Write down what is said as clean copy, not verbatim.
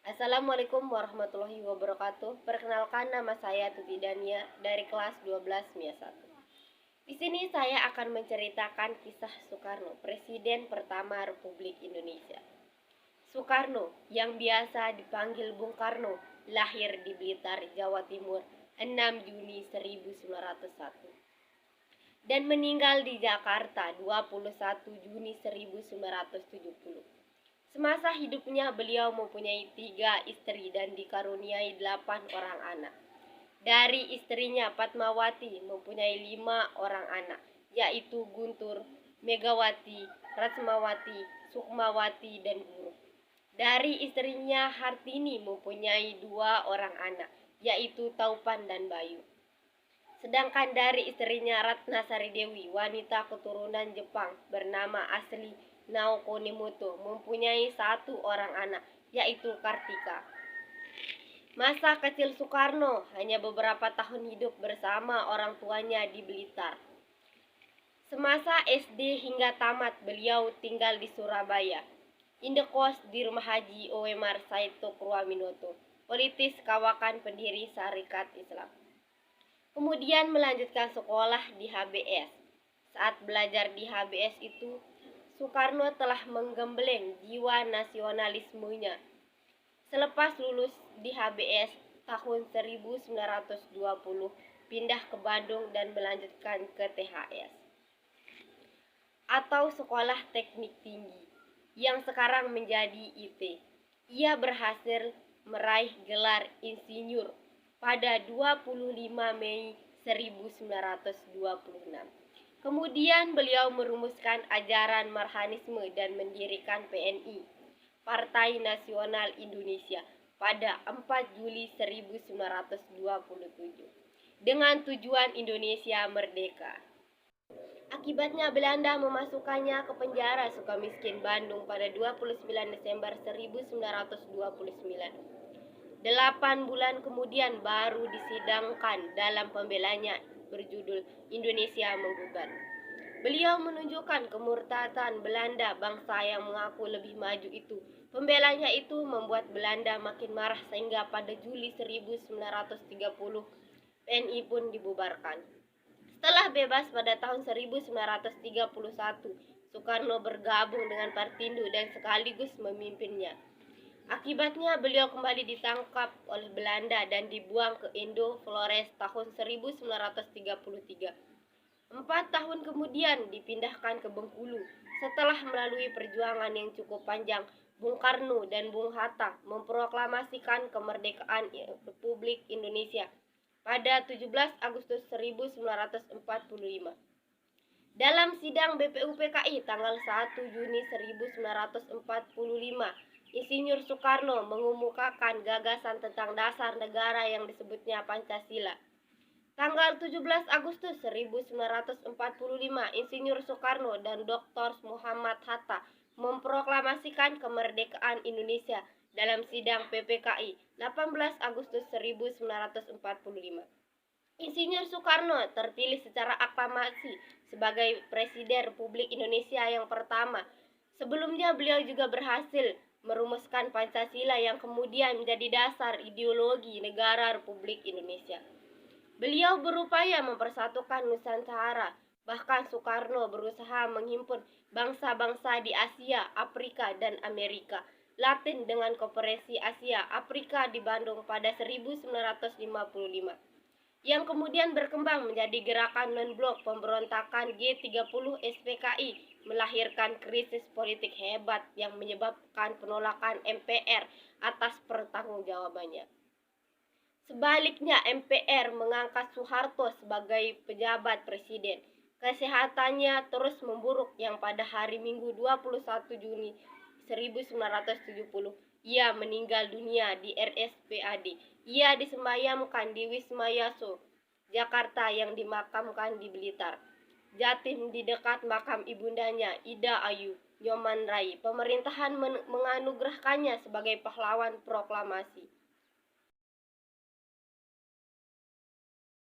Assalamualaikum warahmatullahi wabarakatuh. Perkenalkan, nama saya Tuti Dania dari kelas 12 MIA 1. Di sini saya akan menceritakan kisah Soekarno, Presiden pertama Republik Indonesia. Soekarno, yang biasa dipanggil Bung Karno, lahir di Blitar, Jawa Timur, 6 Juni 1901 dan meninggal di Jakarta 21 Juni 1970. Semasa hidupnya beliau mempunyai 3 istri dan dikaruniai 8 orang anak. Dari istrinya Fatmawati mempunyai 5 orang anak, yaitu Guntur, Megawati, Ratnawati, Sukmawati, dan Guru. Dari istrinya Hartini mempunyai 2 orang anak, yaitu Taupan dan Bayu. Sedangkan dari istrinya Ratna Sari Dewi, wanita keturunan Jepang bernama asli Naoko Nemoto, mempunyai 1 orang anak, yaitu Kartika. Masa kecil Soekarno hanya beberapa tahun hidup bersama orang tuanya di Blitar. Semasa SD hingga tamat beliau tinggal di Surabaya, indekos di rumah Haji Owemar Saito Kruaminoto, politis kawakan pendiri Syarikat Islam. Kemudian melanjutkan sekolah di HBS. Saat belajar di HBS itu, Soekarno telah menggembleng jiwa nasionalismenya. Selepas lulus di HBS tahun 1920, pindah ke Bandung dan melanjutkan ke THS atau Sekolah Teknik Tinggi, yang sekarang menjadi IT. Ia berhasil meraih gelar insinyur pada 25 Mei 1926. Kemudian beliau merumuskan ajaran Marhanisme dan mendirikan PNI, Partai Nasional Indonesia, pada 4 Juli 1927 dengan tujuan Indonesia merdeka. Akibatnya Belanda memasukkannya ke penjara Sukamiskin, Bandung pada 29 Desember 1929. 8 bulan kemudian baru disidangkan dalam pembelanya berjudul Indonesia Menggugat. Beliau menunjukkan kemurtatan Belanda, bangsa yang mengaku lebih maju itu. Pembelanya itu membuat Belanda makin marah sehingga pada Juli 1930 PNI pun dibubarkan. Setelah bebas pada tahun 1931, Soekarno bergabung dengan Partindo dan sekaligus memimpinnya. Akibatnya beliau kembali ditangkap oleh Belanda dan dibuang ke Indo Flores tahun 1933. 4 tahun kemudian dipindahkan ke Bengkulu. Setelah melalui perjuangan yang cukup panjang, Bung Karno dan Bung Hatta memproklamasikan kemerdekaan Republik Indonesia pada 17 Agustus 1945. Dalam sidang BPUPKI tanggal 1 Juni 1945, Insinyur Soekarno mengemukakan gagasan tentang dasar negara yang disebutnya Pancasila. Tanggal 17 Agustus 1945, Insinyur Soekarno dan Dr. Muhammad Hatta memproklamasikan kemerdekaan Indonesia dalam sidang PPKI 18 Agustus 1945. Insinyur Soekarno terpilih secara aklamasi sebagai Presiden Republik Indonesia yang pertama. Sebelumnya beliau juga berhasil merumuskan Pancasila yang kemudian menjadi dasar ideologi negara Republik Indonesia. Beliau berupaya mempersatukan Nusantara. Bahkan Soekarno berusaha menghimpun bangsa-bangsa di Asia, Afrika, dan Amerika Latin dengan Konferensi Asia Afrika di Bandung pada 1955, yang kemudian berkembang menjadi gerakan non-blok pemberontakan G30 SPKI, melahirkan krisis politik hebat yang menyebabkan penolakan MPR atas pertanggungjawabannya. Sebaliknya, MPR mengangkat Soeharto sebagai pejabat presiden. Kesehatannya terus memburuk yang pada hari Minggu 21 Juni 1970 ia meninggal dunia di RSPAD. Ia disemayamkan di Wisma Yaso, Jakarta, yang dimakamkan di Blitar, Jatim, di dekat makam ibundanya Ida Ayu Nyoman Rai. Pemerintahan menganugerahkannya sebagai pahlawan proklamasi.